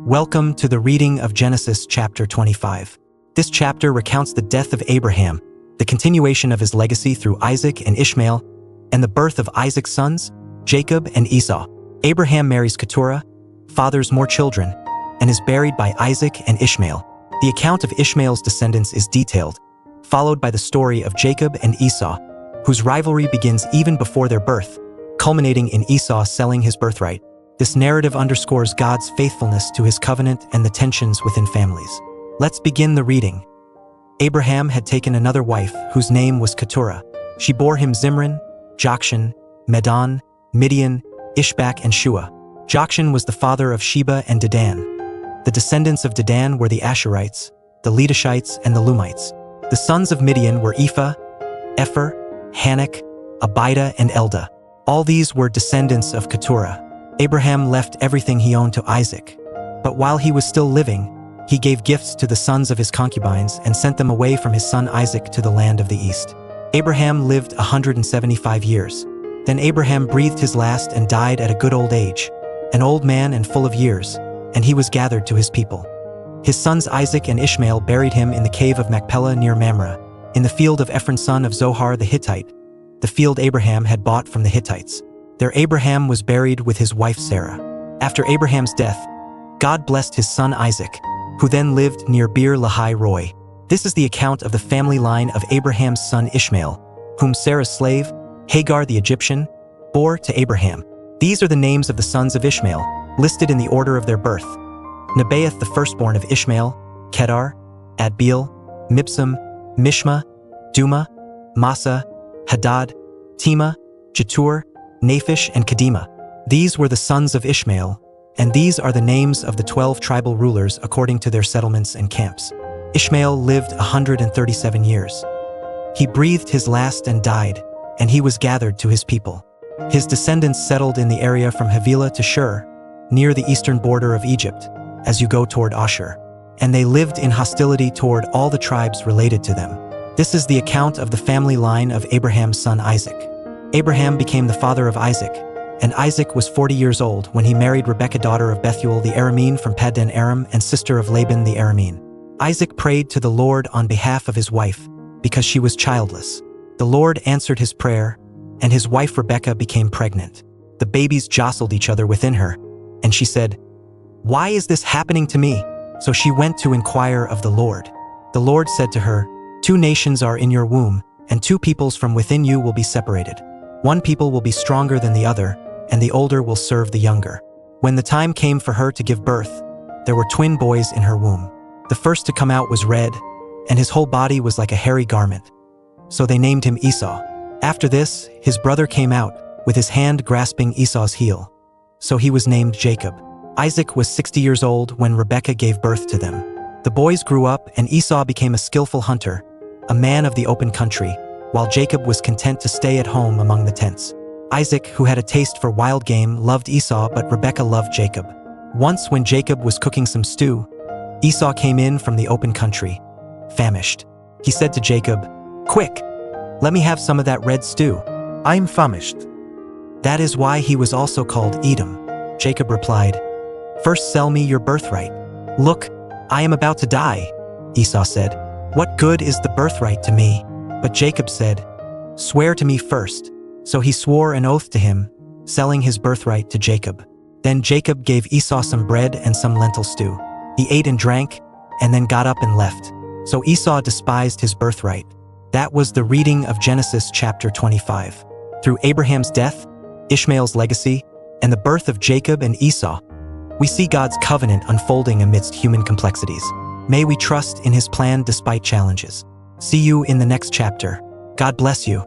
Welcome to the reading of Genesis chapter 25. This chapter recounts the death of Abraham, the continuation of his legacy through Isaac and Ishmael, and the birth of Isaac's sons, Jacob and Esau. Abraham marries Keturah, fathers more children, and is buried by Isaac and Ishmael. The account of Ishmael's descendants is detailed, followed by the story of Jacob and Esau, whose rivalry begins even before their birth, culminating in Esau selling his birthright. This narrative underscores God's faithfulness to his covenant and the tensions within families. Let's begin the reading. Abraham had taken another wife, whose name was Keturah. She bore him Zimran, Jokshan, Medan, Midian, Ishbak, and Shua. Jokshan was the father of Sheba and Dedan. The descendants of Dedan were the Asherites, the Letushites, and the Lumites. The sons of Midian were Ephah, Epher, Hanok, Abida, and Eldah. All these were descendants of Keturah. Abraham left everything he owned to Isaac. But while he was still living, he gave gifts to the sons of his concubines and sent them away from his son Isaac to the land of the east. Abraham lived 175 years. Then Abraham breathed his last and died at a good old age, an old man and full of years, and he was gathered to his people. His sons Isaac and Ishmael buried him in the cave of Machpelah near Mamre, in the field of Ephron son of Zohar the Hittite, the field Abraham had bought from the Hittites. There Abraham was buried with his wife Sarah. After Abraham's death, God blessed his son Isaac, who then lived near Beer Lahai Roi. This is the account of the family line of Abraham's son Ishmael, whom Sarah's slave, Hagar the Egyptian, bore to Abraham. These are the names of the sons of Ishmael, listed in the order of their birth. Nebaioth the firstborn of Ishmael, Kedar, Adbeel, Mibsam, Mishma, Duma, Massa, Hadad, Tema, Jetur, Naphish, and Kedemah. These were the sons of Ishmael, and these are the names of the 12 tribal rulers according to their settlements and camps. Ishmael lived 137 years. He breathed his last and died, and he was gathered to his people. His descendants settled in the area from Havilah to Shur, near the eastern border of Egypt, as you go toward Ashur. And they lived in hostility toward all the tribes related to them. This is the account of the family line of Abraham's son Isaac. Abraham became the father of Isaac, and Isaac was 40 years old when he married Rebekah daughter of Bethuel the Aramean from Paddan Aram and sister of Laban the Aramean. Isaac prayed to the Lord on behalf of his wife, because she was childless. The Lord answered his prayer, and his wife Rebekah became pregnant. The babies jostled each other within her, and she said, "Why is this happening to me?" So she went to inquire of the Lord. The Lord said to her, "Two nations are in your womb, and two peoples from within you will be separated. One people will be stronger than the other, and the older will serve the younger." When the time came for her to give birth, there were twin boys in her womb. The first to come out was red, and his whole body was like a hairy garment. So they named him Esau. After this, his brother came out, with his hand grasping Esau's heel. So he was named Jacob. Isaac was 60 years old when Rebekah gave birth to them. The boys grew up, and Esau became a skillful hunter, a man of the open country, while Jacob was content to stay at home among the tents. Isaac, who had a taste for wild game, loved Esau, but Rebekah loved Jacob. Once when Jacob was cooking some stew, Esau came in from the open country, famished. He said to Jacob, "Quick, let me have some of that red stew. I'm famished." That is why he was also called Edom. Jacob replied, "First sell me your birthright." "Look, I am about to die," Esau said. "What good is the birthright to me?" But Jacob said, "Swear to me first." So he swore an oath to him, selling his birthright to Jacob. Then Jacob gave Esau some bread and some lentil stew. He ate and drank, and then got up and left. So Esau despised his birthright. That was the reading of Genesis chapter 25. Through Abraham's death, Ishmael's legacy, and the birth of Jacob and Esau, we see God's covenant unfolding amidst human complexities. May we trust in his plan despite challenges. See you in the next chapter. God bless you.